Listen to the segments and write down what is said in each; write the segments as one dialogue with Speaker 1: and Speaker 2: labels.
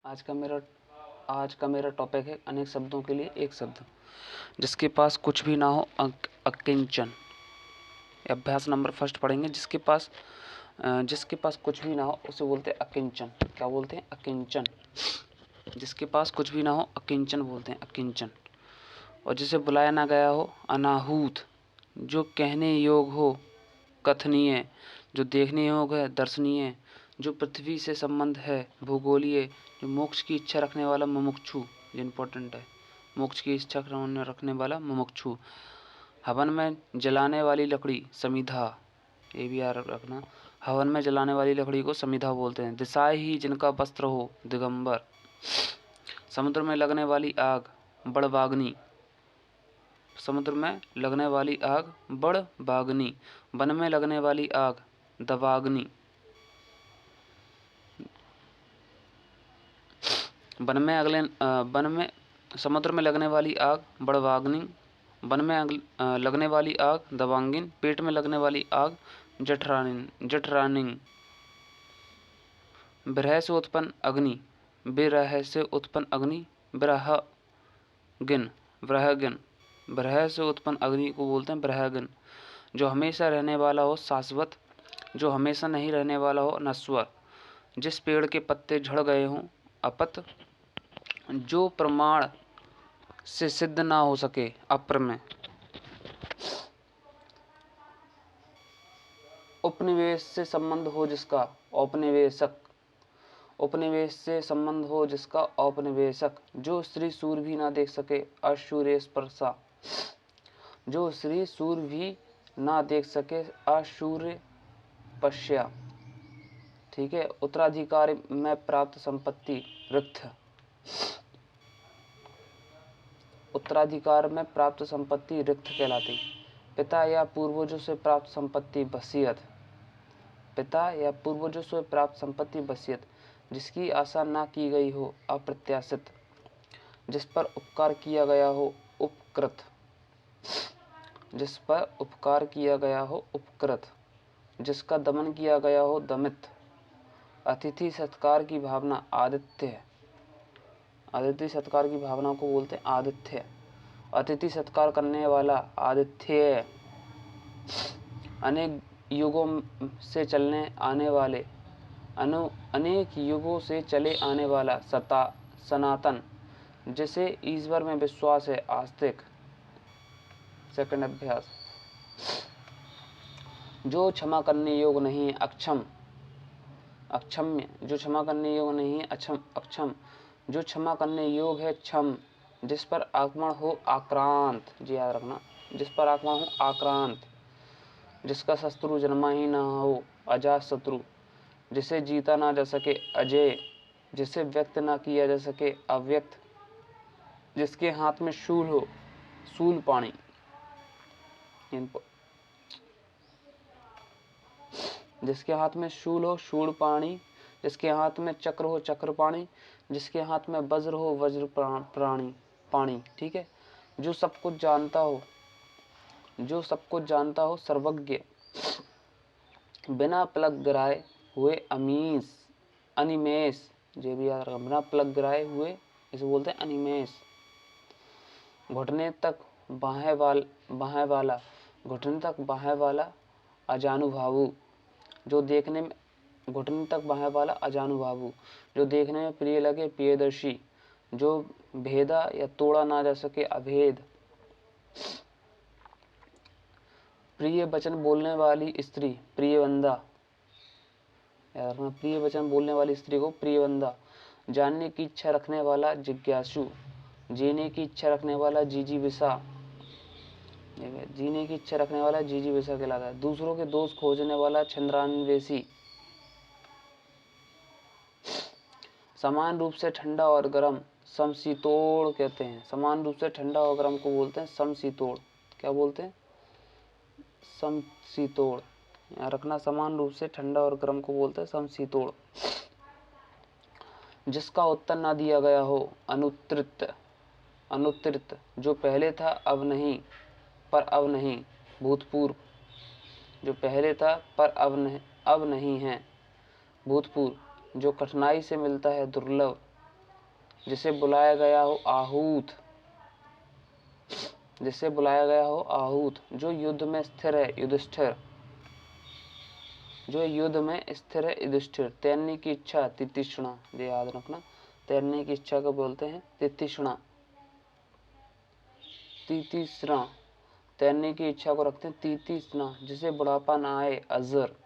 Speaker 1: आज का मेरा टॉपिक है अनेक शब्दों के लिए एक शब्द। जिसके पास कुछ भी ना हो, अकिंचन। अभ्यास नंबर फर्स्ट पढ़ेंगे। जिसके पास कुछ भी ना हो उसे बोलते हैं अकिंचन। क्या बोलते हैं? अकिंचन। जिसके पास कुछ भी ना हो अकिंचन बोलते हैं, अकिंचन। और जिसे बुलाया ना गया हो, अनाहूत। जो कहने योग हो, कथनीय। जो देखने योग है, दर्शनीय। जो पृथ्वी से संबंध है, भूगोलीय। जो मोक्ष की इच्छा रखने वाला, मुमुक्षु। ये इंपॉर्टेंट है, मोक्ष की इच्छा रखने वाला मुमुक्षु। हवन में जलाने वाली लकड़ी, समिधा। ये भी याद रखना, हवन में जलाने वाली लकड़ी को समिधा बोलते हैं। दिशाए ही जिनका वस्त्र हो, दिगंबर। समुद्र में लगने वाली आग, बड़बाग्नि। समुद्र में लगने वाली आग, बड़बाग्नि। वन में लगने वाली आग, दवाग्नि। समुद्र में लगने वाली आग, बड़वाग्नि। वन में लगने वाली आग, दवांगिन। पेट में लगने वाली आग, जठरानिन। विरह से उत्पन्न अग्नि, विरह से उत्पन्न अग्नि, विरहगिन। विरह से उत्पन्न अग्नि को बोलते हैं विरहगिन। जो हमेशा रहने वाला हो, शाश्वत। जो हमेशा नहीं रहने वाला हो, नश्वर। जिस पेड़ के पत्ते झड़ गए हों, अपत। जो प्रमाण से सिद्ध ना हो सके, अप्रमेय। उपनिवेश से संबंध हो जिसका, औपनिवेशक। उपनिवेश से संबंध हो जिसका, औपनिवेशक। जो स्त्री सूर भी ना देख सके, अशूरेस्पर्शा। जो स्त्री सूर भी ना देख सके, अशूरपश्या। ठीक है। उत्तराधिकार में प्राप्त संपत्ति, ऋथ। उत्तराधिकार में प्राप्त संपत्ति ऋथ कहलाती। पिता या पूर्वजों से प्राप्त संपत्ति, वसीयत। पिता या पूर्वजों से प्राप्त संपत्ति, वसीयत। जिसकी आशा ना की गई हो, अप्रत्याशित। जिस पर उपकार किया गया हो, उपकृत। जिस पर उपकार किया गया हो, उपकृत। जिसका दमन किया गया हो, दमित। अतिथि सत्कार की भावना, आदित्य। अतिथि सत्कार की भावना को बोलते हैं आदित्य। अतिथि सत्कार करने वाला, आदित्य। अनेक युगों से चलने आने वाले, अनेक युगों से चले आने वाला, सनातन। जिसे ईश्वर में विश्वास है, आस्तिक। सेकंड अभ्यास। जो क्षमा करने योग्य नहीं है, अक्षम। अक्षम्य। जो क्षमा करने योग्य नहीं है, अक्षम। जो क्षमा करने योग्य है, क्षम। जिस पर आक्रमण हो, आक्रांत। जी याद रखना, जिस पर आक्रमण हो, आक्रांत। जिसका शत्रु जन्मा ही ना हो, अजात शत्रु। जिसे जीता ना जा सके, अजय। जिसे व्यक्त ना किया जा सके, अव्यक्त। जिसके हाथ में शूल हो, शूलपाणी। जिसके हाथ में शूल हो, शूलपाणी। जिसके हाथ में चक्र हो, चक्रपाणी। जिसके हाथ में वज्र हो, वज्र प्राणी, पाणी। ठीक है। जो सब कुछ जानता हो, जो सब कुछ जानता हो, सर्वज्ञ। बिना प्लग गिराए हुए, अमीश, अनिमेष। ये भी याद रखना, बिना प्लग गिराए हुए इसे बोलते हैं अनिमेष। घुटने तक बाहें वाला, घुटने तक बाहें वाला, अजानुभावु। जो देखने में, घुटने तक बाहें वाला, अजानुभावु। जो देखने में प्रिय लगे, प्रियदर्शी। जो भेदा या तोड़ा ना जा सके, अभेद। प्रिय वचन बोलने वाली स्त्री, प्रियवंदा। याद रखना, प्रिय वचन बोलने वाली स्त्री को प्रियवंदा। जानने की इच्छा रखने वाला, जिज्ञासु। जीने की इच्छा रखने वाला, जिजीविषा। जीने की इच्छा रखने वाला जिजीविषा कहलाता है। दूसरों के दोष खोजने वाला, छंद्रान्वेषी। समान रूप से ठंडा और गर्म, समशीतोड़ कहते हैं। समान रूप से ठंडा और गर्म को बोलते हैं समशीतोड़। क्या बोलते हैं? समशीतोड़। याद रखना, समान रूप से ठंडा और गर्म को बोलते हैं समशीतोड़। जिसका उत्तर ना दिया गया हो, अनुत्तरित। अनुत्तरित। जो पहले था अब नहीं, पर अब नहीं, भूतपूर्व। जो पहले था पर अब नहीं है, भूतपूर्व। जो कठिनाई से मिलता है, दुर्लभ। जिसे बुलाया गया हो आहूत, जिसे बुलाया गया हो आहूत। जो युद्ध में स्थिर है युधिष्ठिर, जो युद्ध में स्थिर है युधिष्ठिर। तैरने की इच्छा तितीक्षणा, ये याद रखना, तैरने की इच्छा को बोलते हैं तितीक्षणा, तीतीसरा, तैरने की इच्छा को रखते हैं तीतीसना। जिसे बुढ़ापा न आए अजर,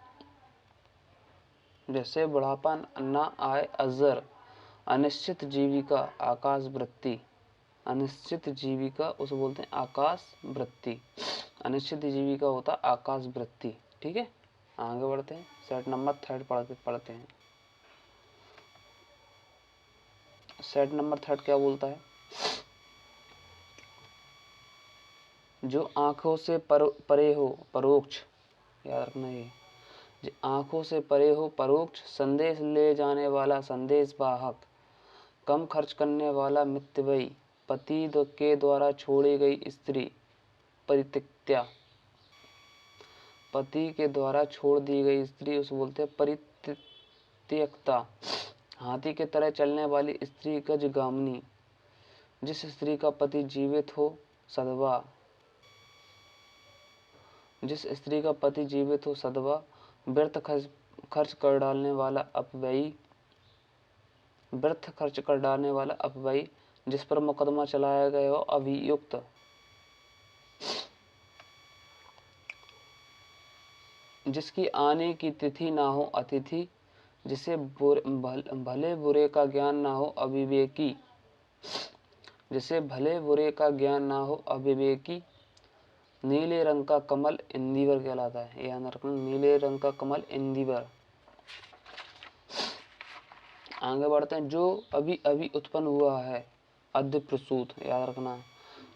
Speaker 1: जैसे बुढ़ापा न आए अजर। अनिश्चित जीविका आकाश वृत्ति, अनिश्चित जीविका उसे बोलते हैं आकाश वृत्ति। अनिश्चित जीविका होता आकाश वृत्ति। ठीक है, आगे बढ़ते हैं। सेट नंबर 3 पढ़ते हैं। सेट नंबर 3 क्या बोलता है? जो आंखों से परे हो परोक्ष, याद रखना ये, जो आंखों से परे हो परोक्ष। संदेश ले जाने वाला संदेश वाहक, कम खर्च करने वाला मितव्ययी। पति के द्वारा छोड़ी गई स्त्री परित्यक्ता, पति के द्वारा छोड़ दी गई स्त्री उसे बोलते हैं परित्यक्ता। हाथी की तरह चलने वाली स्त्री गजगामिनी। जिस स्त्री का पति जीवित हो सधवा, जिस स्त्री का पति जीवित हो सधवा। व्यर्थ खर्च कर डालने वाला अपव्ययी, व्यर्थ खर्च कर डालने वाला अपव्ययी। जिस पर मुकदमा चलाया गया हो अभियुक्त। जिसकी आने की तिथि ना हो अतिथि। जिसे भले बुरे का ज्ञान ना हो अविवेकी, जिसे भले बुरे का ज्ञान ना हो अविवेकी। नीले रंग का कमल इंदिवर कहलाता है, याद रखना, नीले रंग का कमल इंदिवर। आगे बढ़ते हैं। जो अभी अभी उत्पन्न हुआ है अर्ध प्रसूत, याद रखना,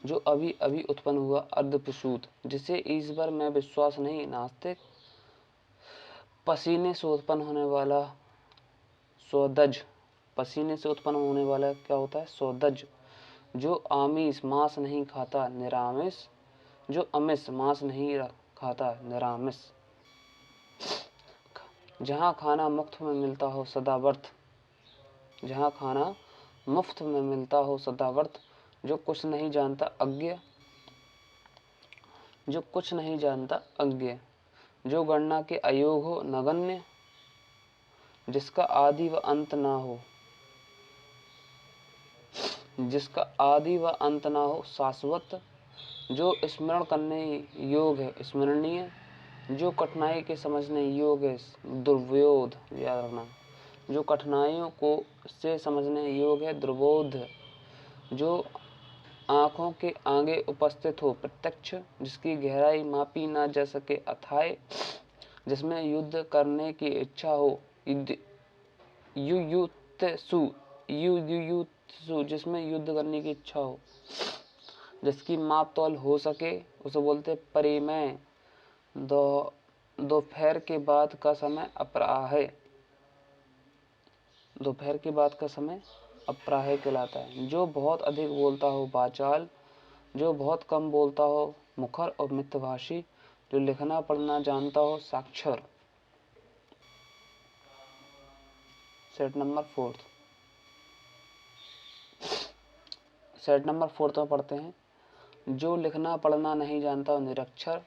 Speaker 1: जो अभी अभी उत्पन्न हुआ अर्ध प्रसूत। जिसे ईश्वर में विश्वास नहीं नास्तिक। पसीने से उत्पन्न होने वाला स्वदज, पसीने से उत्पन्न होने वाला क्या होता है? स्वदज। जो आमिष मांस नहीं खाता निरामिष, जो अमिष मांस नहीं खाता निरामिष। जहाँ खाना मुफ्त में मिलता हो सदावर्थ, जहाँ खाना मुफ्त में मिलता हो सदावर्थ। जो कुछ नहीं जानता अज्ञ, जो कुछ नहीं जानता अज्ञ। जो गणना के अयोग हो नगण्य, जिसका आदि व अंत ना हो, जिसका आदि व अंत ना हो शाश्वत। जो स्मरण करने योग्य है स्मरणीय, जो कठिनाई के समझने योग्य है दुर्बोध, याद रखना, जो कठिनाइयों को से समझने योग्य है दुर्बोध। जो आँखों के आगे उपस्थित हो प्रत्यक्ष, जिसकी गहराई मापी ना जा सके अथाय। जिसमें युद्ध करने की इच्छा हो युयुत्सु, जिसमें युद्ध करने की इच्छा हो। जिसकी माप तौल हो सके उसे बोलते परिमेय। दोपहर के बाद का समय अपराह, दोपहर के बाद का समय अपराह कहलाता है। जो बहुत अधिक बोलता हो वाचाल, जो बहुत कम बोलता हो मुखर और मितभाषी। जो लिखना पढ़ना जानता हो साक्षर। सेट नंबर 4, सेट नंबर 4 में पढ़ते हैं। जो लिखना पढ़ना नहीं जानता हो निरक्षर।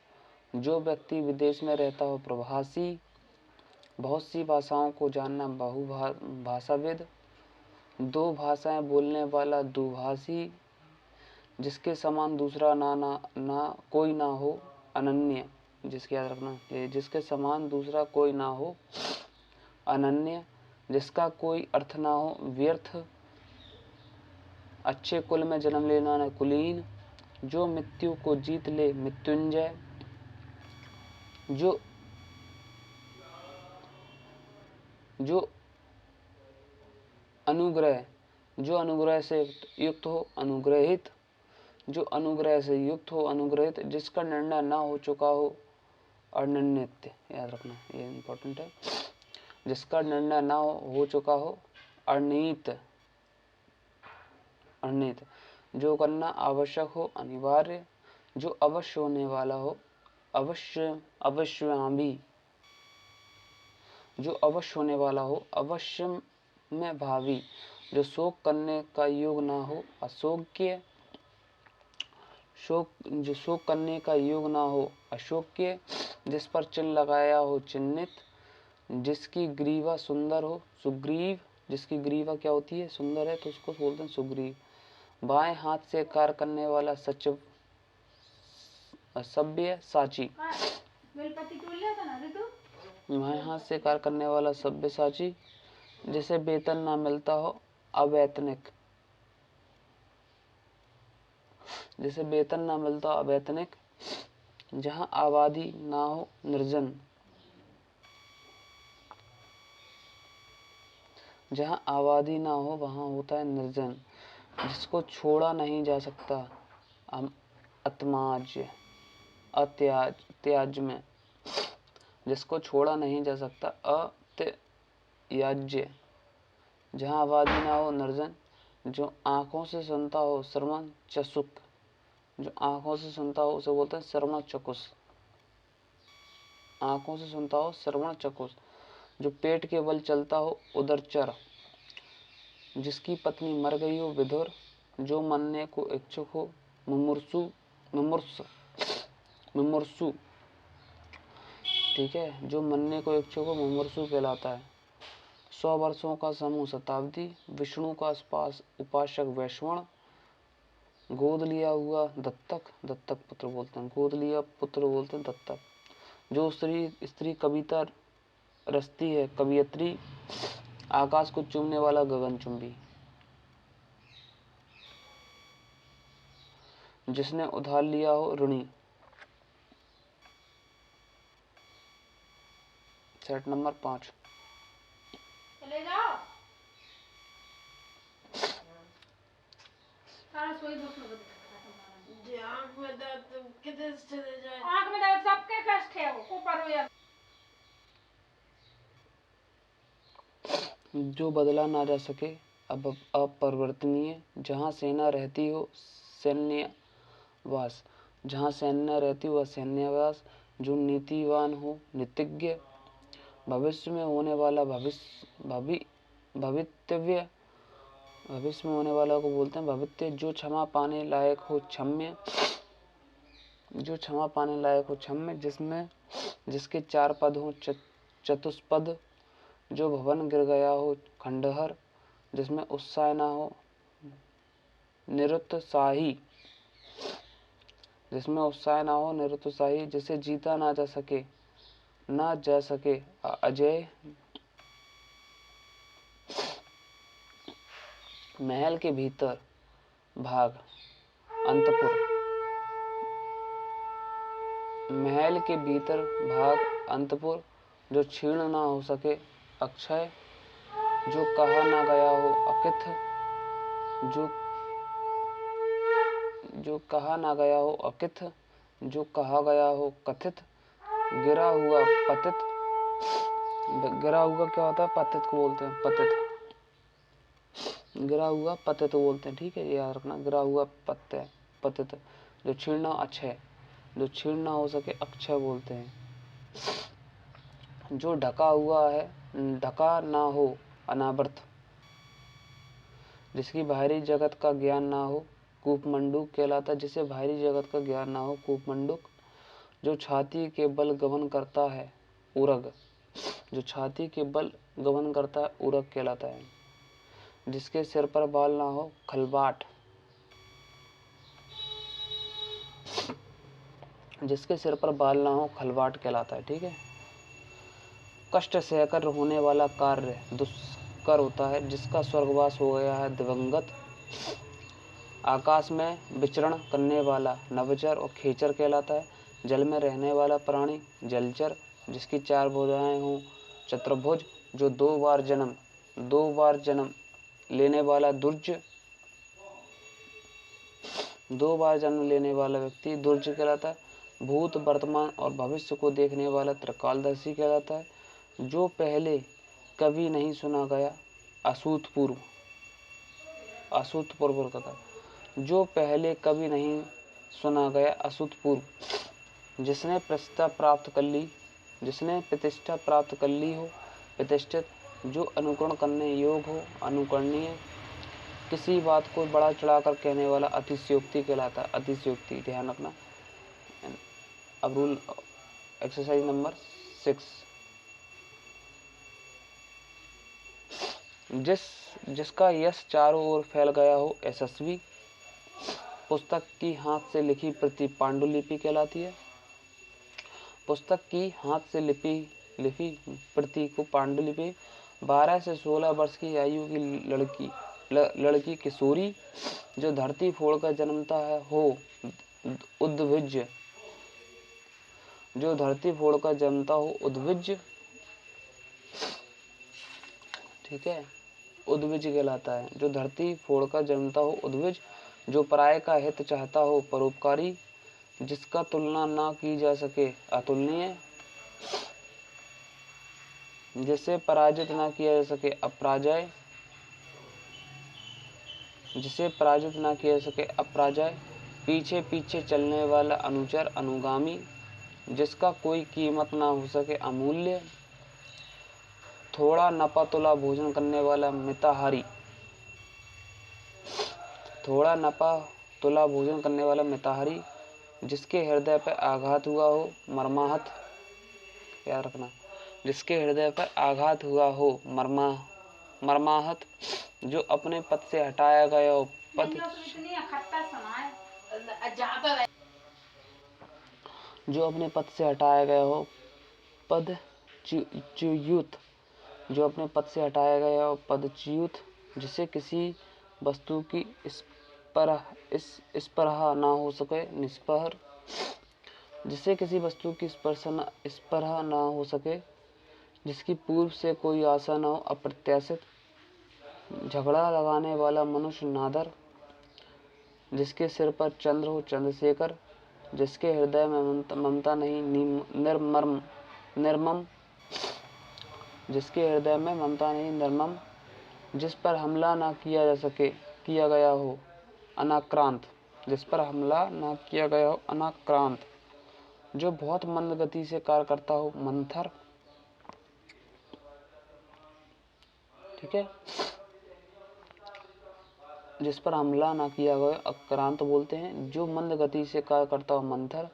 Speaker 1: जो व्यक्ति विदेश में रहता हो प्रवासी। बहुत सी भाषाओं को जानना बहुभाषाविद। दो भाषाएं बोलने वाला दुभाषी। जिसके समान दूसरा ना कोई ना हो अनन्य, जिसके याद रखना, जिसके समान दूसरा कोई ना हो अनन्य। जिसका कोई अर्थ ना हो व्यर्थ। अच्छे कुल में जन्म लेना न कुलीन। जो मृत्यु को जीत ले मृत्युंजय। जो अनुग्रह से युक्त हो अनुग्रहित। जो अनुग्रह से युक्त हो अनुग्रहित। जिसका निर्णय ना हो चुका हो अनिर्णित, याद रखना, ये इम्पोर्टेंट है। जिसका निर्णय ना हो चुका हो अनिर्णित। जो करना आवश्यक हो अनिवार्य। जो अवश्य होने वाला हो अवश्यामी। जो अवश्य होने वाला हो अवश्य में भावी। जो शोक करने का योग ना हो, अशोक्य, जो शोक करने का योग ना हो, अशोक्य, जिस पर चिन्ह लगाया हो, चिन्हित, जिसकी ग्रीवा सुंदर हो, सुग्रीव, जिसकी ग्रीवा क्या होती है, सुंदर है, तो उसको बोलते हैं सुग्रीव। बाएं हाथ से कार्य करने वाला सचिव, सभ्य, साची, बाएं हाथ से कार्य करने वाला सभ्य साची, जिसे वेतन ना मिलता हो, अवैतनिक, जिसे वेतन ना मिलता हो, अवैतनिक, जहाँ आबादी ना हो, निर्जन, जहाँ आबादी ना हो वहाँ होता है निर्जन, जिसको छोड़ा नहीं जा सकता, अत्याज्य, त्याज्य में, जिसको छोड़ा नहीं जा सकता, अत्याज्य, जहाँ आबादी ना हो, निर्जन, जो आँखों से सुनता हो, श्रवण चक्षुष, जो आँखों से सुनता हो उसे बोलते हैं श्रवण चक्षुष, आँखों से सुनता हो, श्रवण चक्षुष, जो पेट के बल चलता हो, उदरचर, जिसकी पत्नी मर गई हो, विधुर, जो मरने को इच्छुक हो, मुमुर्सु, मुमुर्सु, ठीक है, जो मरने को इच्छुक हो, मुमुर्सु कहलाता है। 100 वर्षों का समूह, शताब्दी, विष्णु का उपासक, वैश्वण, गोद लिया हुआ, दत्तक, दत्तक पुत्र बोलते हैं, गोद लिया पुत्र बोलते हैं दत्तक, जो स्त्री कविता रचती है, कवियत्री, आकाश को चूमने वाला, गगनचुंबी, जिसने उधार लिया हो, ऋणी। Set number 5।
Speaker 2: चले जाओ। आँख में दर्द किधर से चले जाए? आँख में दर्द सबके कष्ट है, ऊपर हो या
Speaker 1: जो बदला ना जा सके, अब अपरिवर्तनीय, जहाँ सेना रहती हो, सैन्यवास, जहाँ सैन्य रहती हो, सैन्यवास, जो नीतिवान हो, नीतिज्ञ, भविष्य में होने वाला, भवितव्य, भविष्य में होने वाला को बोलते हैं भवित्य, जो क्षमा पाने लायक हो, क्षम्य, जो क्षमा पाने लायक हो, क्षम्य, जिसके 4 पद हो, चतुष्पद, जो भवन गिर गया हो, खंडहर, जिसमें उत्साह ना हो, निरुत्साही, जिसमें उत्साह ना हो, निरुत्साही, जिसे जीता ना जा सके, अजय, महल के भीतर भाग, अंतपुर, महल के भीतर भाग, अंतपुर, जो क्षीण ना हो सके, अक्षय, जो कहा ना गया हो, अकिथ, जो कहा ना गया हो, अकिथ, जो कहा गया हो, कथित, गिरा हुआ, पतित, गिरा हुआ क्या होता है, पतित को बोलते हैं, पतित, गिरा हुआ पतित बोलते हैं, ठीक है, याद रखना, गिरा हुआ पतित, जो क्षीण ना, अक्षय, जो क्षीण ना हो सके, अक्षय बोलते हैं, जो ढका हुआ है, ढका ना हो, अनावृत, जिसकी बाहरी जगत का ज्ञान ना हो, कूपमंडूक कहलाता है, जिसे बाहरी जगत का ज्ञान ना हो, कूपमंडूक, जो छाती के बल गमन करता है, उरग, जो छाती के बल गमन करता है, उरग कहलाता है, जिसके सिर पर बाल ना हो, खलबाट, जिसके सिर पर बाल ना हो, खलबाट कहलाता है, ठीक है। कष्ट सहकर होने वाला कार्य दुष्कर होता है, जिसका स्वर्गवास हो गया है, दिवंगत, आकाश में विचरण करने वाला, नभचर और खेचर कहलाता है, जल में रहने वाला प्राणी, जलचर, जिसकी 4 भुजाएं हों, चतुर्भुज, जो 2 बार जन्म लेने वाला, दुर्ज, 2 बार जन्म लेने वाला व्यक्ति दुर्ज कहलाता है, भूत, वर्तमान और भविष्य को देखने वाला त्रिकालदर्शी कहलाता है, जो पहले कभी नहीं सुना गया, असूतपूर्व कहता है, जो पहले कभी नहीं सुना गया, असूतपूर्व, जिसने प्रतिष्ठा प्राप्त कर ली हो, प्रतिष्ठित, जो अनुकरण करने योग्य हो, अनुकरणीय, किसी बात को बड़ा चढ़ाकर कहने वाला अतिशयोक्ति कहलाता है। अतिशयोक्ति, ध्यान रखना। अब रूल एक्सरसाइज नंबर 6, जिसका यश चारों ओर फैल गया हो यशस्वी। पुस्तक की हाथ से लिखी प्रति पांडुलिपि कहलाती है। पुस्तक की हाथ से लिपि प्रति को पांडुलिपि। 12 से 16 वर्ष की आयु की लड़की किशोरी जो धरती फोड़कर जन्मता है हो उद्भिज, जो धरती फोड़कर जन्मता हो उद्भिज, ठीक है, उद्भिज कहलाता है। जो धरती फोड़कर जन्मता हो उद्भिज, जो पराये का हित चाहता हो परोपकारी, जिसका तुलना ना की जा सके अतुलनीय, जिसे पराजित ना किया जा सके अपराजय, जिसे पराजित ना किया जा सके अपराजय, पीछे पीछे चलने वाला अनुचर अनुगामी, जिसका कोई कीमत ना हो सके अमूल्य, थोड़ा नपा तुला भोजन करने वाला मिताहारी, थोड़ा नपा तुला भोजन करने वाला मिताहारी, जिसके हृदय पर आघात हुआ हो मर्माहत, याद रखना, जिसके हृदय पर आघात हुआ हो मर्माहत, जो अपने पद से हटाया गया हो पद, जो अपने पद से हटाया गया हो पदच्युत, जो अपने पद से हटाया गया हो पदच्युत, जिसे किसी वस्तु की स्पृहा ना हो सके निष्पहर, जिसे किसी वस्तु की स्पृहा ना हो सके, जिसकी पूर्व से कोई आशा न हो अप्रत्याशित, झगड़ा लगाने वाला मनुष्य नादर, जिसके सिर पर चंद्र हो चंद्रशेखर, जिसके हृदय में ममता नहीं निर्मम, जिसके हृदय में ममता नहीं निर्मम, जिस पर हमला ना किया जा सके किया गया हो अनाक्रांत, जिस पर हमला ना किया गया हो अनाक्रांत, जो बहुत मंद गति से कार्य करता हो मंथर, ठीक है, जिस पर हमला ना किया गया अक्रांत बोलते हैं, जो मंद गति से कार्य करता हो मंथर,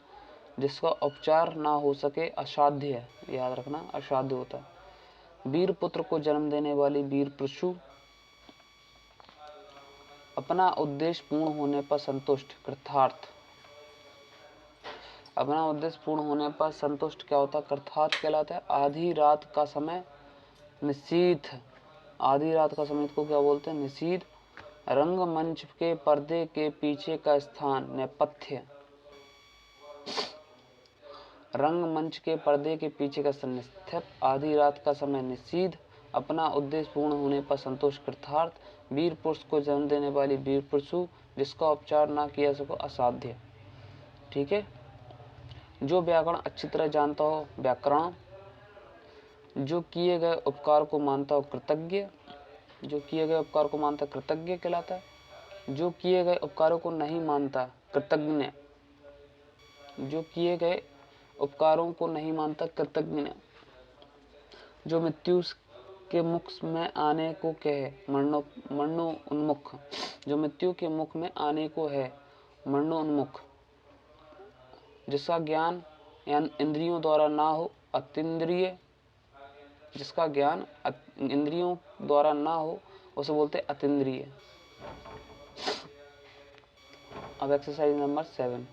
Speaker 1: जिसका उपचार ना हो सके असाध्य है, याद रखना असाध्य होता है। वीर पुत्र को जन्म देने वाली वीर प्रसू, अपना उद्देश्य पूर्ण होने पर संतुष्ट कृतार्थ, अपना उद्देश्य पूर्ण होने पर संतुष्ट क्या होता है कृतार्थ कहलाता है। आधी रात का समय निशीथ, आधी रात का समय को क्या बोलते हैं निशीथ, रंगमंच के पर्दे के पीछे का स्थान नेपथ्य, रंगमंच के पर्दे के पीछे का स्थान स्थित, आधी रात का समय निशीथ, अपना उद्देश्य पूर्ण होने पर संतोष कृतार्थ, वीर पुरुष को जन्म देने वाली वीर पुरुषु, जिसका उपचार ना किया सको असाध्य, ठीक है। जो व्याकरण अच्छी तरह जानता हो व्याकरण, जो किए गए उपकार को मानता हो कृतज्ञ, जो किए गए उपकार को मानता कृतज्ञ कहलाता है। जो किए गए उपकारों को नहीं मानता कृतज्ञ, जो किए गए उपकारों को नहीं मानता कृतज्ञ, जो मृत्यु के मुख में आने को कहे मरणोन्मुख, जो मृत्यु के मुख में आने को है मरणोन्मुख, जिसका ज्ञान इंद्रियों द्वारा ना हो अतीन्द्रिय, जिसका ज्ञान इंद्रियों द्वारा ना हो उसे बोलते अतीन्द्रिय। अब एक्सरसाइज नंबर 7,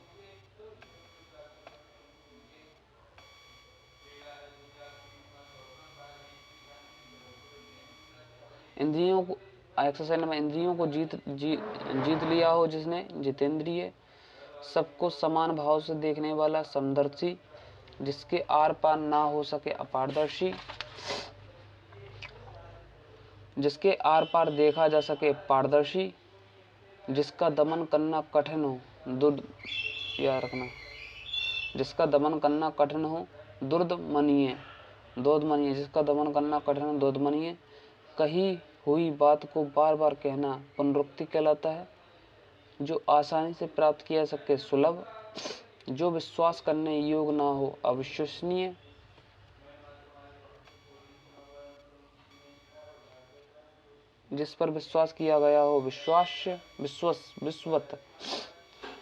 Speaker 1: इंद्रियों को एक्सरसाइज नंबर इंद्रियों को जीत लिया हो जिसने जितेंद्रिय, सबको समान भाव से देखने वाला समदर्शी, जिसके आर पार ना हो सके अपारदर्शी, जिसके आर पार देखा जा सके पारदर्शी, जिसका दमन करना कठिन हो याद रखना, जिसका दमन करना कठिन हो दुर्दमनीय, जिसका दमन करना कठिन हो दुर्दमनीय, कही हुई बात को बार बार कहना पुनरुक्ति कहलाता है। जो आसानी से प्राप्त किया सके सुलभ, जो विश्वास करने योग्य ना हो अविश्वसनीय, जिस पर विश्वास किया गया हो, विश्वत,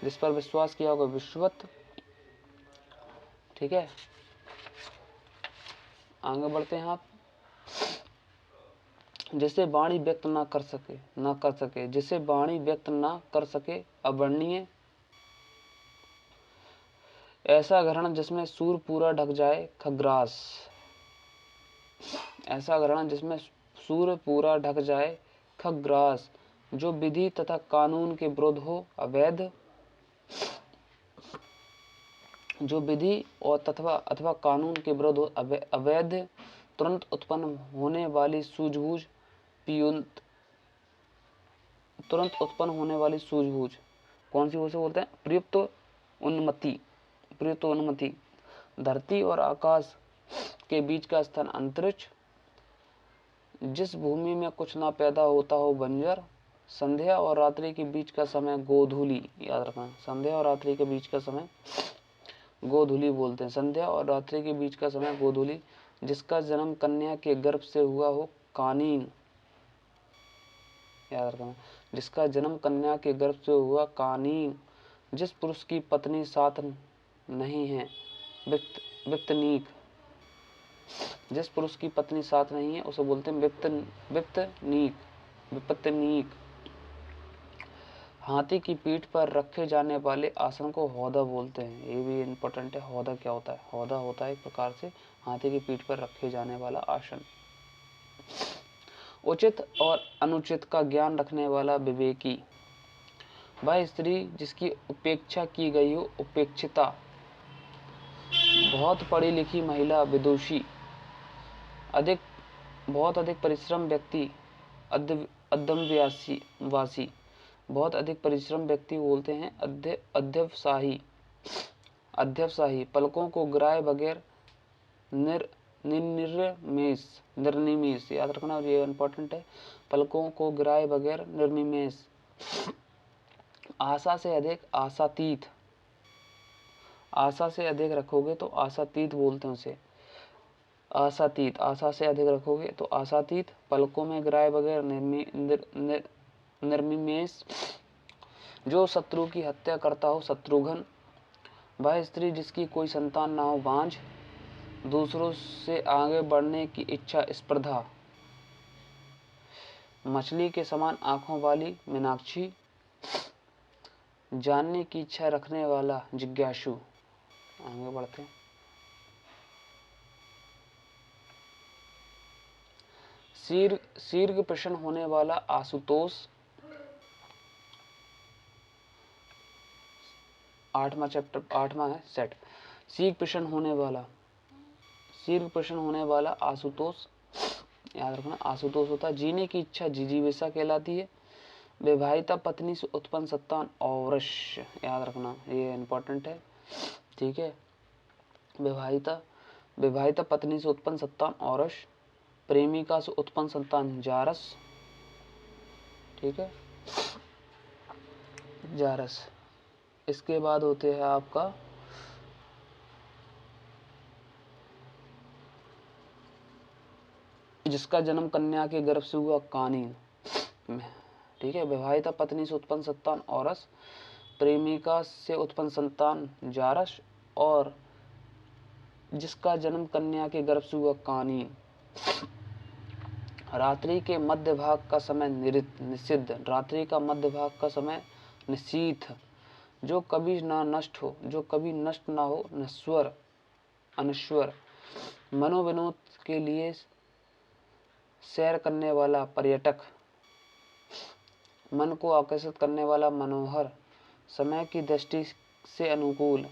Speaker 1: जिस पर विश्वास किया होगा विश्वत। ठीक है, आगे बढ़ते हैं आप। जिसे वाणी व्यक्त ना कर सके, जिसे वाणी व्यक्त ना कर सके, अवर्णनीय। ऐसा ग्रहण जिसमें सूर पूरा ढक जाए, खग्रास। ऐसा ग्रहण जिसमें सूर्य पूरा ढक जाए, खग्रास। जो विधि तथा कानून के विरुद्ध हो, अवैध। जो विधि और अथवा कानून के विरुद्ध हो, अवैध। तुरंत उत्पन्न होने वाली सूझबूझ, पियुंत। तुरंत उत्पन्न होने वाली सूझबूझ कौन सी उसे बोलते हैं? प्रयुक्त उन्मति, प्रयुक्त उन्मति। धरती और आकाश के बीच का स्थान अंतरिक्ष। जिस भूमि में कुछ ना पैदा होता हो, बंजर। संध्या और रात्रि के बीच का समय, गोधूली। याद रखना, संध्या और रात्रि के बीच का समय गोधूली बोलते हैं। संध्या और रात्रि के बीच का समय गोधूली। जिसका जन्म कन्या के गर्भ से हुआ हो, कानीन। याद रखना, जिसका जन्म कन्या के गर्भ से हुआ, कानीन। जिस पुरुष की पत्नी साथ नहीं है, विप्तनीक। जिस पुरुष की पत्नी साथ नहीं है उसे बोलते हैं विप्तनीक। हाथी की पीठ पर रखे जाने वाले आसन को हौदा बोलते हैं। ये भी इम्पोर्टेंट है। हौदा क्या होता है? हौदा होता है एक प्रकार से हाथी की पीठ पर रखे जाने वाला आसन। उचित और अनुचित का ज्ञान रखने वाला, विवेकी। वह स्त्री जिसकी उपेक्षा की गई हो, उपेक्षिता। बहुत पढ़ी लिखी महिला, विदुषी। बहुत अधिक परिश्रम व्यक्ति, अध्यवसायी। बहुत अधिक परिश्रम व्यक्ति बोलते हैं अध्यवसायी। पलकों को गिराए बगैर निर्निमेष। याद रखना, ये इम्पोर्टेंट है। पलकों को गिराए बगैर निर्निमेष। आशा से अधिक, आशातीत। आशा से अधिक रखोगे तो आशातीत बोलते हैं उसे। आशातीत, आशा से अधिक रखोगे तो आशातीत। पलकों में गिराए बगैर निर्निमेष। जो शत्रु की हत्या करता हो, शत्रुघ्न। वह स्त्री जिसकी कोई संतान ना हो, बांझ। दूसरों से आगे बढ़ने की इच्छा, स्पर्धा। मछली के समान आंखों वाली, मीनाक्षी। जानने की इच्छा रखने वाला, जिज्ञासु। आगे बढ़ते हैं। शीर्घ प्रश्न होने वाला, आशुतोष। 8वां चैप्टर, 8वां है सेट। शीर्घ प्रश्न होने वाला आशुतोष। याद रखना, आशुतोष होता है। जीने की इच्छा, जिजीविषा कहलाती है। विवाहिता पत्नी से उत्पन्न संतान, औरस। याद रखना, ये इम्पोर्टेंट है। ठीक है, विवाहिता पत्नी से उत्पन्न संतान, औरस। प्रेमिका से उत्पन्न संतान, जारस। ठीक है, जारस। इसके बाद होते हैं आपका जिसका जन्म कन्या के गर्भ से हुआ, कानीन। ठीक है, विवाहिता पत्नी से उत्पन्न संतान, औरस। प्रेमिका से उत्पन्न संतान, जारस। और जिसका जन्म कन्या के गर्भ से हुआ, कानीन। रात्रि के मध्य भाग का समय, निषिद्ध। रात्रि का मध्य भाग का समय, निशीथ। जो कभी ना नष्ट हो, जो कभी नष्ट ना हो, नश्वर, अनश्वर। मनोविनोद के लिए सैर करने वाला, पर्यटक। मन को आकर्षित करने वाला, मनोहर। समय की दृष्टि से अनुकूल,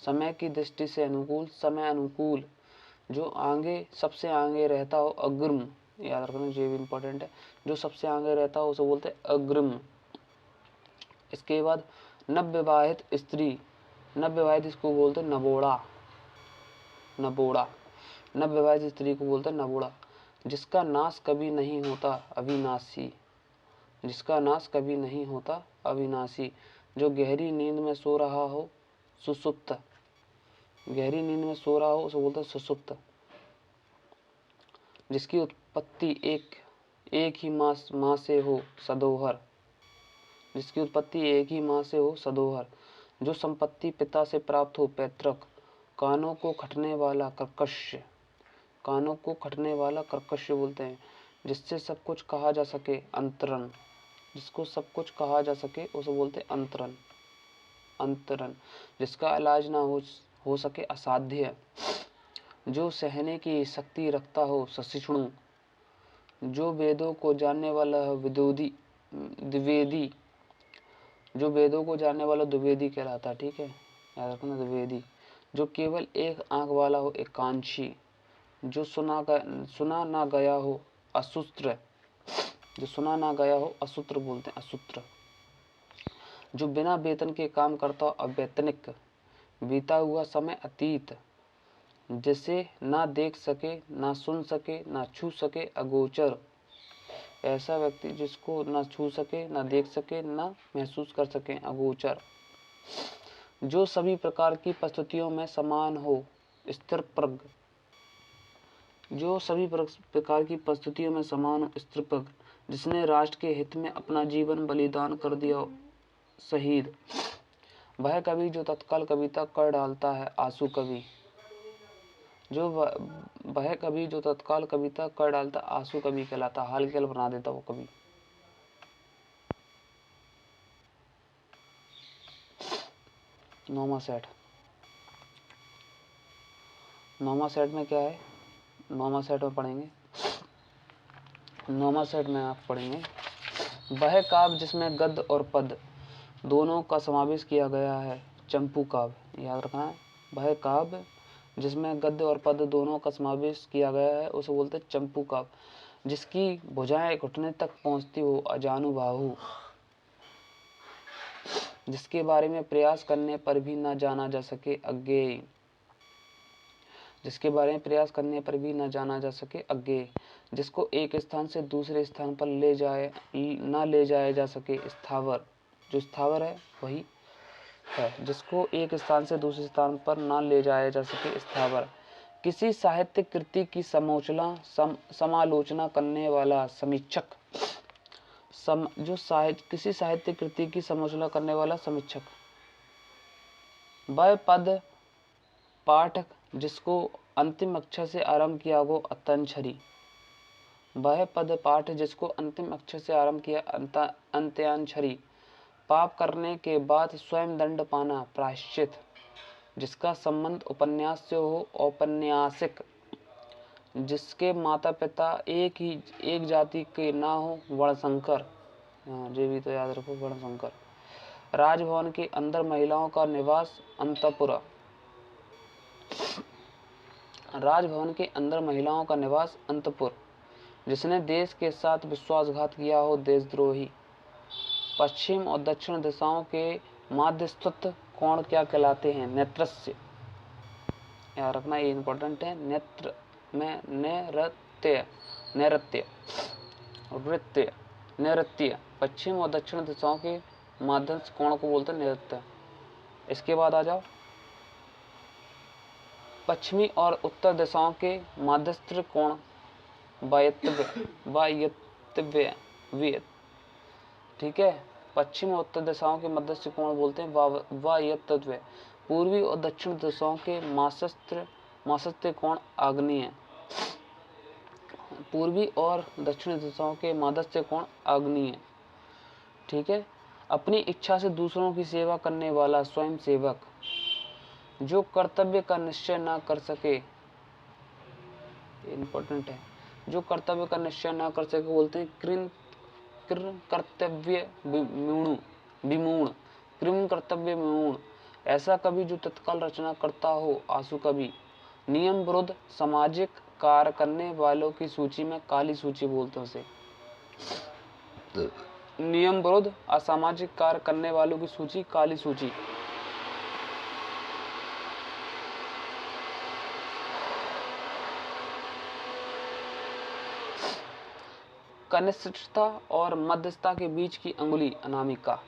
Speaker 1: समय की दृष्टि से अनुकूल, समय अनुकूल। जो आगे, सबसे आगे रहता हो, अग्रिम। याद रखना, ये भी इम्पोर्टेंट है। जो सबसे आगे रहता हो उसे बोलते हैं अग्रिम। इसके बाद नवविवाहित स्त्री, नवविवाहित इसको बोलते हैं नवोड़ा। नवविवाहित स्त्री को बोलते हैं नवोड़ा। जिसका नाश कभी नहीं होता, अविनाशी। जिसका नाश कभी नहीं होता, अविनाशी। जो गहरी नींद में सो रहा हो, सुसुप्त। गहरी नींद में सो रहा हो उसे बोलते हैं सुसुप्त। जिसकी उत्पत्ति एक ही माँ से हो सदोहर, जिसकी उत्पत्ति एक ही माँ से हो सदोहर, जो संपत्ति पिता से प्राप्त हो पैतृक, कानों को खटने वाला कर्कश, कानों को खटने वाला कर्कश बोलते हैं, जिससे सब कुछ कहा जा सके अंतरन, जिसको सब कुछ कहा जा सके उसे बोलते हैं अंतरन, अंतरन, जिसका इलाज ना हो सके असाध्य, जो सहने की शक्ति रखता हो सहिष्णु, जो वेदों को जानने वाला है द्विवेदी, जो वेदों को जानने वाला द्विवेदी कहलाता है, ठीक है, याद रखना द्विवेदी, जो केवल एक आंख वाला हो एकांशी, जो सुना ना गया हो असूत्र, जो सुना ना गया हो असूत्र बोलते हैं असूत्र, जो बिना वेतन के काम करता हो अवैतनिक, बीता हुआ समय अतीत, जिसे ना देख सके ना सुन सके ना छू सके अगोचर, ऐसा व्यक्ति जिसको ना छू सके ना देख सके ना महसूस कर सके अगोचर, जो सभी प्रकार की परिस्थितियों में समान हो स्थिरप्रज्ञ, जो सभी प्रकार की परिस्थितियों में समान हो स्थिरप्रज्ञ, जिसने राष्ट्र के हित में अपना जीवन बलिदान कर दिया शहीद, वह कवि जो तत्काल कविता कर डालता है आंसू कवि, जो वह कवि जो तत्काल कविता कर डालता आंसू कवि कहलाता, हाल के बना देता वो कवि। नौवां सेट, नौवां सेट में क्या है, नौवां सेट में पढ़ेंगे, नौवां सेट में आप पढ़ेंगे वह काव्य जिसमें गद्य और पद दोनों का समावेश किया गया है चंपू काव्य, याद रखना है, वह काव्य जिसमें गद्य और पद दोनों का समावेश किया गया है उसे बोलते हैं चंपू काव्य, जिसकी भुजाएं घुटने तक पहुंचती हो अजानुबाहु, जिसके बारे में प्रयास करने पर भी न जाना जा सके अज्ञेय, जिसके बारे में प्रयास करने पर भी न जाना जा सके अज्ञेय, जिसको एक स्थान से दूसरे स्थान पर ले जाया जा सके स्थावर, जो स्थावर है वही है, जिसको एक स्थान से दूसरे स्थान पर न ले जाया जा सके स्थावर, किसी साहित्य कृति की समालोचना करने वाला समीक्षक, किसी साहित्य कृति की समालोचना करने वाला समीक्षक, वह पद पाठक जिसको अंतिम अक्षर से आरंभ किया वो अंतछरी, वह पद पाठ जिसको अंतिम अक्षर से आरंभ किया अंत्याक्षरी, पाप करने के बाद स्वयं दंड पाना प्रायश्चित, जिसका संबंध उपन्यास से हो औपन्यासिक, जिसके माता पिता एक जाति के ना हो वर्णशंकर, ये भी तो याद रखो वर्णशंकर, राजभवन के अंदर महिलाओं का निवास अंतपुर, राजभवन के अंदर महिलाओं का निवास अंतपुर, जिसने देश के साथ विश्वासघात किया हो देशद्रोही, पश्चिम और दक्षिण दिशाओं के माध्यस्थ कोण क्या कहलाते हैं नेत्रस्य, याद रखना ये इंपॉर्टेंट है, नेत्र में नैऋत्य नैऋत्य नृत्य नैऋत्य, पश्चिम और दक्षिण दिशाओं के माध्यस्थ कोण को बोलते हैं नैऋत्य। इसके बाद आ जाओ पश्चिमी और उत्तर दिशाओं के माध्यस्थ कोण वायव्य, ठीक है, पश्चिम और उत्तर दिशाओं के मध्यस्थ कोण बोलते हैं वायव्य, पूर्वी और दक्षिण दिशाओं के माध्यस्थ कोण आग्नेय, पूर्वी और दक्षिण दिशाओं के माध्यस्थ कोण आग्नेय, ठीक है, अपनी इच्छा से दूसरों की सेवा करने वाला स्वयं सेवक, जो कर्तव्य का निश्चय ना कर सके, इंपॉर्टेंट है, जो कर्तव्य का निश्चय ना कर सके बोलते हैं कर्तव्य विमूढ़, ऐसा कवि जो तत्काल रचना करता हो आंसू कवि, नियम विरुद्ध सामाजिक कार्य करने वालों की सूची में काली सूची बोलते हैं उसे, नियम विरुद्ध असामाजिक कार्य करने वालों की सूची काली सूची, कनिष्ठता और मध्यस्थता के बीच की अंगुली अनामिका,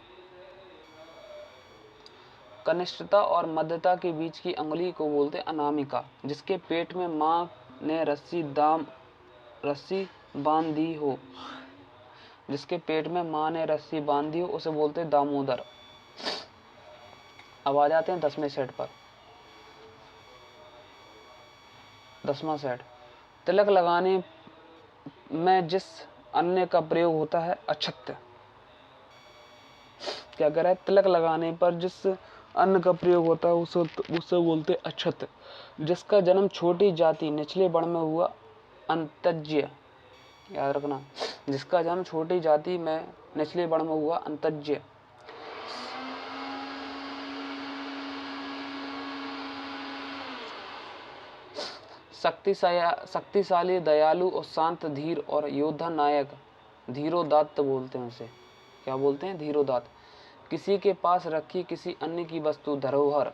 Speaker 1: कनिष्ठता और मध्यता के बीच की अंगुली को बोलते हैं अनामिका, जिसके पेट में मां ने रस्सी बांधी हो, जिसके पेट में माँ ने रस्सी बांधी हो उसे बोलते दामोदर। अब आ जाते हैं 10वें सेट पर। 10वां सेट, तिलक लगाने में जिस अन्य का प्रयोग होता है अक्षत। क्या कह रहा है? तिलक लगाने पर जिस अन्न का प्रयोग होता है उसे बोलते अक्षत। जिसका जन्म छोटी जाति निचले वर्ण में हुआ अंतज्य। याद रखना, जिसका जन्म छोटी जाति में निचले वर्ण में हुआ अंतज्य। शक्तिशाली, दयालु और शांत, धीर और योद्धा नायक धीरोदात्त बोलते हैं उसे। क्या बोलते हैं? धीरोदात्त। किसी के पास रखी किसी अन्य की वस्तु धरोहर।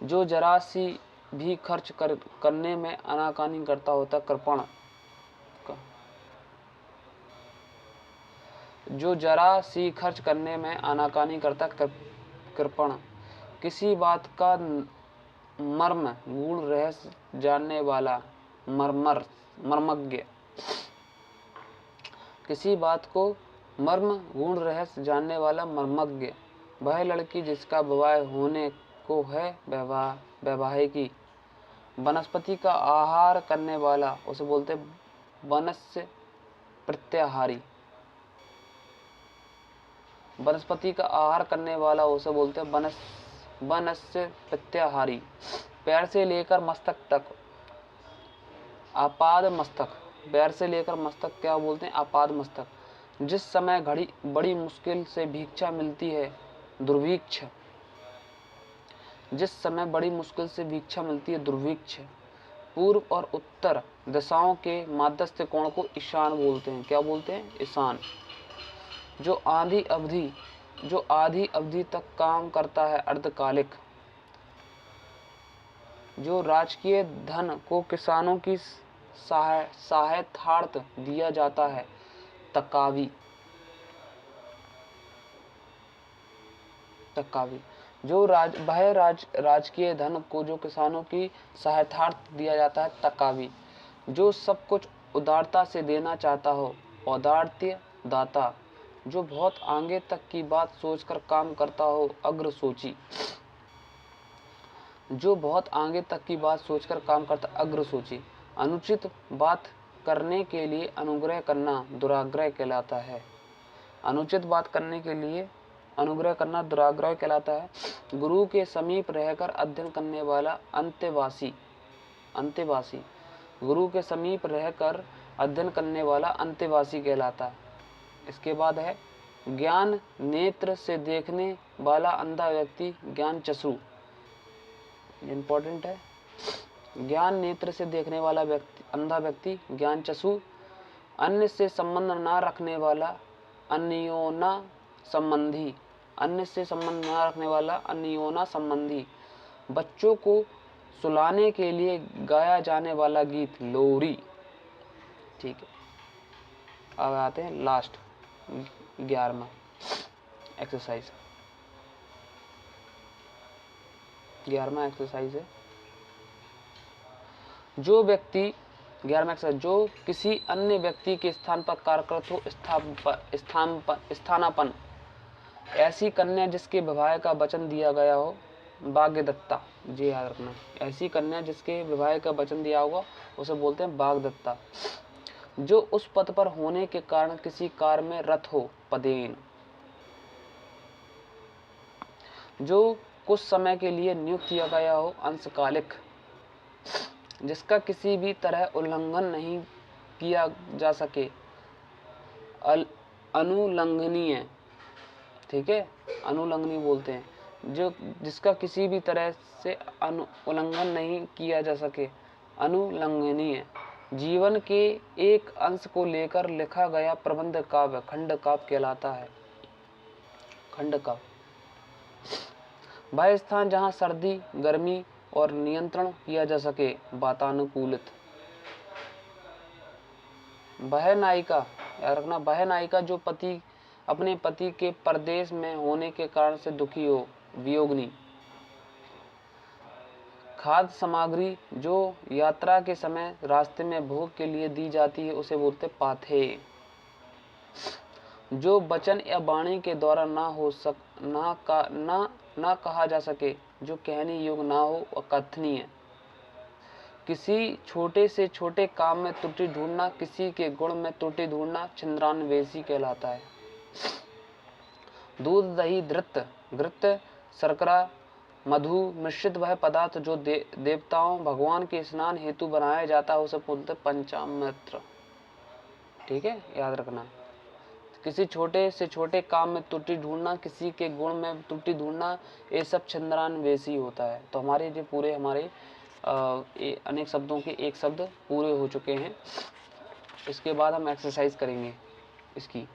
Speaker 1: जो जरा सी भी खर्च करने में आनाकानी करता होता कृपण। जो जरा सी खर्च करने में आनाकानी करता कृपण। किसी बात का मर्म गूढ़ रहस्य जानने वाला मर्मज्ञ। किसी बात को मर्म गूढ़ रहस्य जानने वाला मर्मज्ञ। वह लड़की जिसका विवाह होने को है वैवाहिकी। वनस्पति का आहार करने वाला उसे बोलते वनस्य प्रत्याहारी। वनस्पति का आहार करने वाला उसे बोलते वनस्य प्रत्याहारी। पैर से लेकर मस्तक तक आपाद मस्तक। पैर से लेकर मस्तक क्या बोलते हैं? आपाद मस्तक। जिस समय घड़ी बड़ी मुश्किल से भिक्षा मिलती है दुर्भिक्ष। जिस समय बड़ी मुश्किल से भिक्षा मिलती है दुर्भिक्ष। पूर्व और उत्तर दिशाओं के मध्यस्थ कोण को ईशान बोलते हैं। क्या बोलते हैं? ईशान। जो आधी अवधि तक काम करता है अर्धकालिक। जो राजकीय धन को किसानों की सहायतार्थ दिया जाता है तकावी। जो राजकीय धन को जो किसानों की सहायतार्थ दिया जाता है तकावी। जो सब कुछ उदारता से देना चाहता हो औदार्य दाता। जो बहुत आगे तक की बात सोचकर काम करता हो अग्रसोची। जो बहुत आगे तक की बात सोचकर काम करता अग्रसोची। अनुचित बात करने के लिए अनुग्रह करना दुराग्रह कहलाता है। अनुचित बात करने के लिए अनुग्रह करना दुराग्रह कहलाता है। गुरु के समीप रहकर अध्ययन करने वाला अंत्यवासी। गुरु के समीप रहकर अध्ययन करने वाला अंत्यवासी कहलाता है। इसके बाद है ज्ञान नेत्र से देखने वाला अंधा व्यक्ति ज्ञानचक्षु। इंपॉर्टेंट है। ज्ञान नेत्र से देखने वाला अंधा व्यक्ति ज्ञानचक्षु। अन्य से संबंध न रखने वाला अन्योना संबंधी। अन्य से संबंध न रखने वाला अन्योना संबंधी। बच्चों को सुलाने के लिए गाया जाने वाला गीत लोरी। ठीक है, अब आते हैं लास्ट 11वां एक्सरसाइज। 11वां एक्सरसाइज है जो व्यक्ति 11वां एक्सरसाइज जो किसी अन्य व्यक्ति के स्थान पर कार्यरत हो स्थानापन्न। ऐसी कन्या जिसके विवाह का वचन दिया गया हो बाग्दत्ता। जी याद रखना, ऐसी कन्या जिसके विवाह का वचन दिया होगा उसे बोलते हैं बाग्दत्ता। जो उस पद पर होने के कारण किसी कार्य में रत हो पदेन। जो कुछ समय के लिए नियुक्त किया गया हो अंशकालिक। जिसका किसी भी तरह उल्लंघन नहीं किया जा सके अनुलंघनीय। ठीक है, अनुलंघनीय बोलते हैं। जो जिसका किसी भी तरह से उल्लंघन नहीं किया जा सके अनुलंघनीय। जीवन के एक अंश को लेकर लिखा गया प्रबंध काव्य खंड काव्य कहलाता है। खंड काव्य। वह स्थान जहाँ सर्दी गर्मी और नियंत्रण किया जा सके वातानुकूलित। वह नायिका, याद रखना, वह नायिका जो अपने पति के परदेश में होने के कारण से दुखी हो वियोगिनी। खाद्य सामग्री जो यात्रा के समय रास्ते में भोग के लिए दी जाती है उसे बोलते पाथेय। जो वचन या वाणी के द्वारा ना कहा जा सके, जो कहने योग्य ना हो, अकथनीय। किसी छोटे से छोटे काम में त्रुटि ढूंढना, किसी के गुण में त्रुटि ढूंढना छिंद्रान्वेषी कहलाता है। दूध, दही, घृत, शर्करा, मधु मिश्रित वह पदार्थ जो देवताओं भगवान के स्नान हेतु बनाया जाता है उसे बोलते पंचामृत। ठीक है, याद रखना। किसी छोटे से छोटे काम में त्रुटि ढूंढना, किसी के गुण में त्रुटि ढूंढना, ये सब छिंद्रान्वेषी होता है। तो हमारे जो पूरे हमारे अनेक शब्दों के एक शब्द पूरे हो चुके हैं। इसके बाद हम एक्सरसाइज करेंगे इसकी।